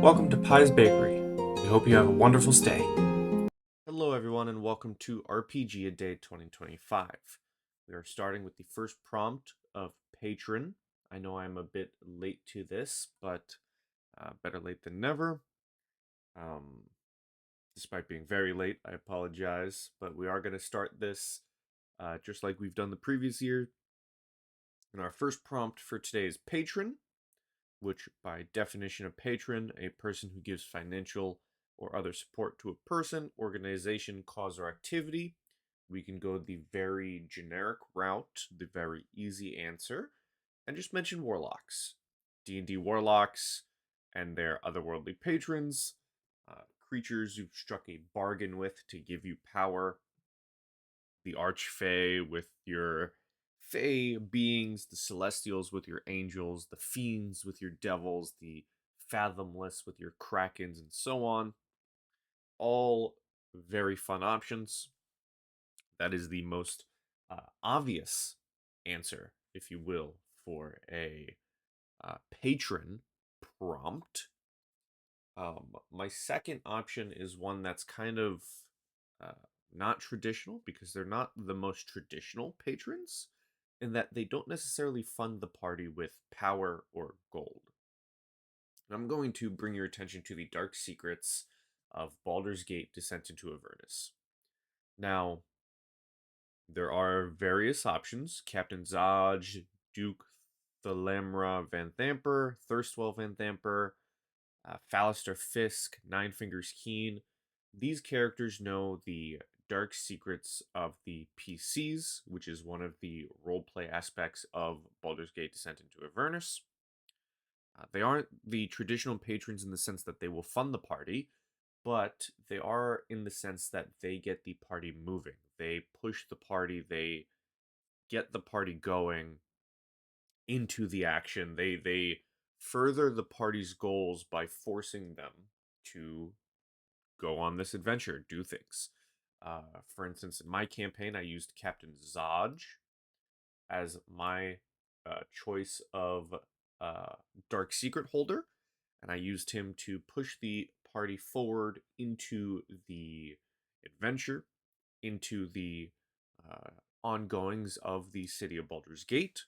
Welcome to Pie's Bakery. We hope you have a wonderful stay. Hello, everyone, and welcome to RPGaDAY 2025. We are starting with the first prompt of Patron. I know I'm a bit late to this, but better late than never. Despite being very late, I apologize, but we are going to start this just like we've done the previous year. And our first prompt for today is Patron, which by definition of patron, a person who gives financial or other support to a person, organization, cause, or activity. We can go the very generic route, the very easy answer, and just mention warlocks. D&D warlocks and their otherworldly patrons, creatures you've struck a bargain with to give you power, the archfey with your Fey beings, the celestials with your angels, the fiends with your devils, the fathomless with your krakens, and so on. All very fun options. That is the most obvious answer, if you will, for a patron prompt. My second option is one that's kind of not traditional because they're not the most traditional patrons, in that they don't necessarily fund the party with power or gold. And I'm going to bring your attention to the dark secrets of Baldur's Gate Descent into Avernus. Now, there are various options: Captain Zodge, Duke Thalamra Van Thamper, Thirstwell Van Thamper, Fallister Fisk, Nine Fingers Keen. These characters know the dark secrets of the PCs, which is one of the roleplay aspects of Baldur's Gate Descent into Avernus. They aren't the traditional patrons in the sense that they will fund the party, but they are in the sense that they get the party moving. They push the party, they get the party going into the action. They further the party's goals by forcing them to go on this adventure, do things. For instance, in my campaign, I used Captain Zodge as my choice of Dark Secret holder, and I used him to push the party forward into the adventure, into the ongoings of the city of Baldur's Gate,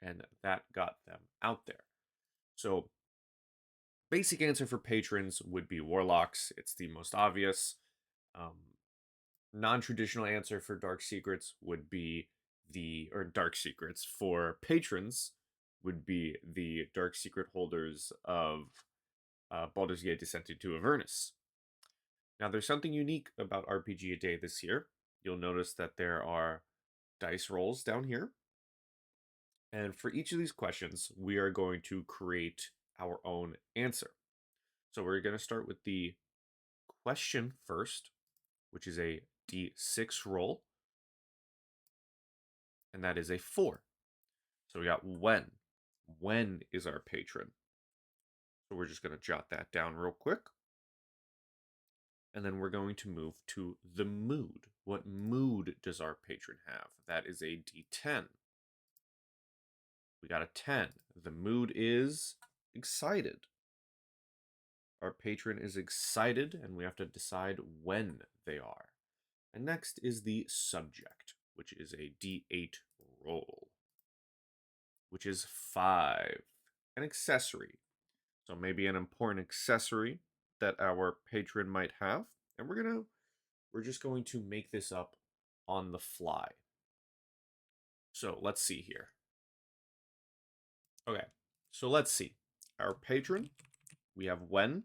and that got them out there. So, basic answer for patrons would be warlocks. It's the most obvious. Non-traditional answer for dark secrets would be dark secrets for patrons would be the dark secret holders of Baldur's Gate Descent into Avernus. Now, there's something unique about RPGaDAY this year. You'll notice that there are dice rolls down here. And for each of these questions, we are going to create our own answer. So we're going to start with the question first, which is a D6 roll. And that is a 4. So we got when. When is our patron? So we're just going to jot that down real quick. And then we're going to move to the mood. What mood does our patron have? That is a D10. We got a 10. The mood is excited. Our patron is excited, and we have to decide when they are. And next is the subject, which is a D8 roll, which is 5. An accessory. So maybe an important accessory that our patron might have. And we're just going to make this up on the fly. So let's see here. Okay, so let's see. Our patron, we have when.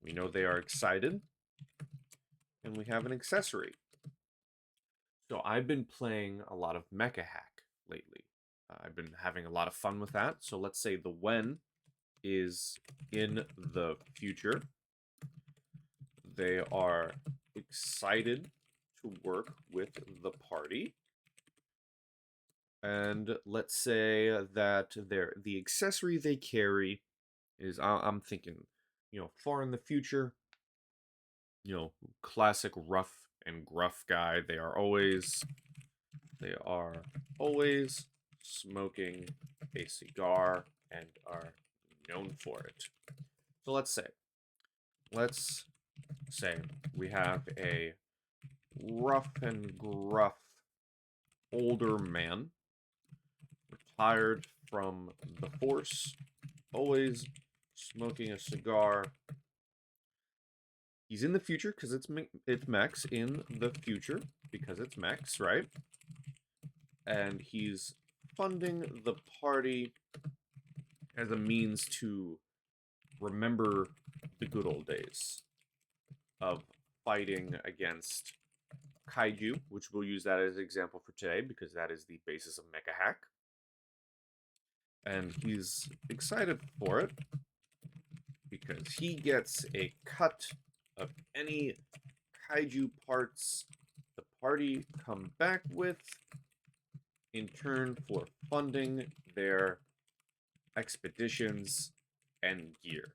We know they are excited. And we have an accessory. So I've been playing a lot of Mecha Hack lately. I've been having a lot of fun with that. So let's say the when is in the future. They are excited to work with the party. And let's say that the accessory they carry is, I'm thinking, far in the future, classic rough and gruff guy. They are always smoking a cigar and are known for it. So let's say we have a rough and gruff older man, retired from the force, always smoking a cigar. He's in the future because it's Max in the future because it's Max, right? And he's funding the party as a means to remember the good old days of fighting against kaiju, which we'll use that as an example for today because that is the basis of Mecha Hack. And he's excited for it because he gets a cut of any kaiju parts the party come back with in turn for funding their expeditions and gear.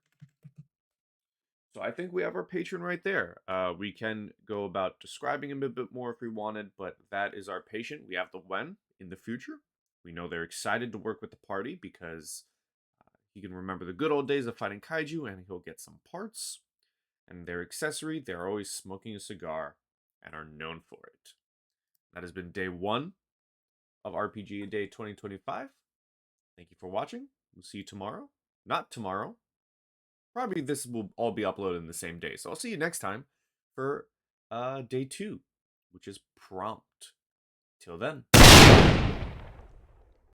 So I think we have our patron right there. We can go about describing him a bit more if we wanted, but that is our patient. We have the when in the future. We know they're excited to work with the party because he can remember the good old days of fighting kaiju and he'll get some parts. And their accessory, they're always smoking a cigar and are known for it. That has been day 1 of RPGaDAY 2025. Thank you for watching. We'll see you tomorrow. Not tomorrow. Probably this will all be uploaded in the same day. So I'll see you next time for day 2, which is prompt. Till then.